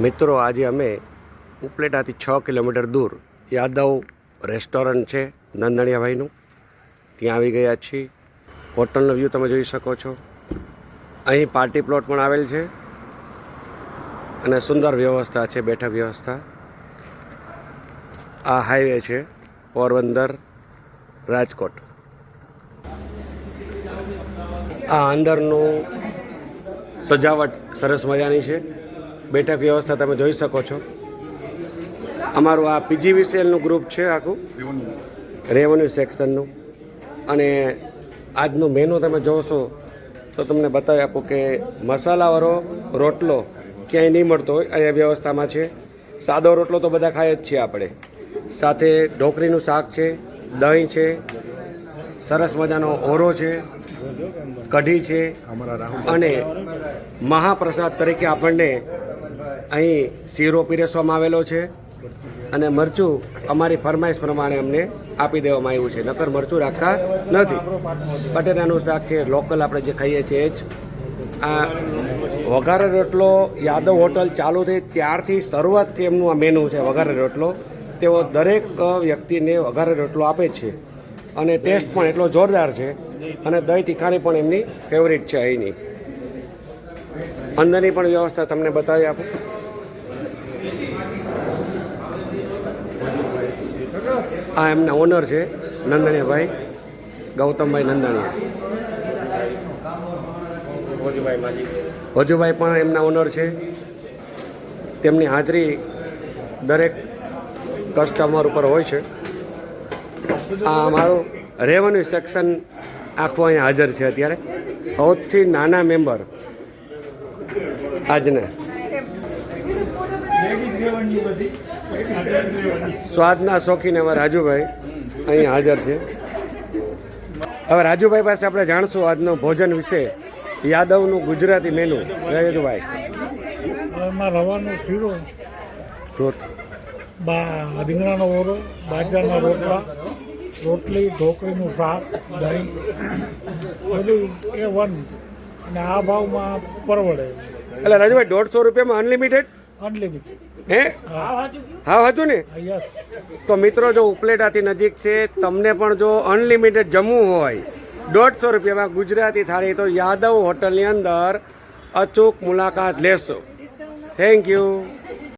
મિત્રો, આજે અમે ઉપલેટાથી 6 કિલોમીટર દૂર યાદવ રેસ્ટોરન્ટ છે નંદણિયાભાઈનું, ત્યાં આવી ગયા છીએ. હોટલનો વ્યૂ તમે જોઈ શકો છો. અહીં પાર્ટી પ્લોટ પણ આવેલ છે અને સુંદર વ્યવસ્થા છે, બેઠક વ્યવસ્થા. આ હાઈવે છે પોરબંદર રાજકોટ. આ અંદરનું સજાવટ સરસ મજાની છે. બેઠક વ્યવસ્થા તમે જોઈ શકો છો. અમારું આ PGVCLનું ગ્રુપ છે, આખું રેવન્યુ સેક્શનનું. અને આજનું મેનુ તમે જોશો તો તમને બતાવી આપું કે મસાલાવાળો રોટલો ક્યાંય નહીં મળતો હોય, અહીંયા વ્યવસ્થામાં છે. સાદો રોટલો તો બધા ખાય જ છીએ આપણે. સાથે ઢોકળીનું શાક છે, દહીં છે, સરસ મજાનો ઓરો છે, કઢી છે અને મહાપ્રસાદ તરીકે આપણને અહીં શીરો પીરસવામાં આવેલો છે. અને મરચું અમારી ફરમાઈશ પ્રમાણે અમને આપી દેવામાં આવ્યું છે, નકર મરચું રાખતા નથી. બટેટાનું શાક છે, લોકલ આપણે જે ખાઈએ છીએ એ જ. આ વઘારે રોટલો યાદવ હોટલ ચાલુ થઈ ત્યારથી શરૂઆતથી એમનું આ મેનુ છે વઘારે રોટલો. તેઓ દરેક વ્યક્તિને વઘારે રોટલો આપે છે અને ટેસ્ટ પણ એટલો જોરદાર છે. અને દહીં તીખાની પણ એમની ફેવરિટ છે અહીંની. અંદરની પણ વ્યવસ્થા તમને બતાવી આપું. આ એમના ઓનર છે નંદણીયાભાઈ, ગૌતમભાઈ નંદાણીયા. વજુભાઈ પણ એમના ઓનર છે. તેમની હાજરી દરેક કસ્ટમર ઉપર હોય છે. આ અમારું રેવન્યુ સેક્શન આખું અહીંયા હાજર છે અત્યારે. સૌથી નાના મેમ્બર આજના. સ્વાદના શોખીન એવા રાજુભાઈ અહીં હાજર છે. હવે રાજુભાઈ પાસે આપણે જાણશું આજનો ભોજન વિશે, યાદવનું ગુજરાતી મેનુ. રાજુભાઈ, એમાં રવાનો શીરો, રીંગણાનો ઓરો, બાજરાના રોટલા, રોટલી, ઢોકળીનું શાક, દહીં, બધું A1. અને આ ભાવમાં પરવડે. એટલે રાજુભાઈ 150 રૂપિયામાં અનલિમિટેડ? અનલિમિટેડ. હે? હા હતું ને? યસ. તો મિત્રો, જો ઉપલેટાથી નજીક છે, તમને પણ જો અનલિમિટેડ જમવું હોય 150 રૂપિયામાં ગુજરાતી થાળી, તો યાદવ હોટલની અંદર અચૂક મુલાકાત લેશો. Thank you.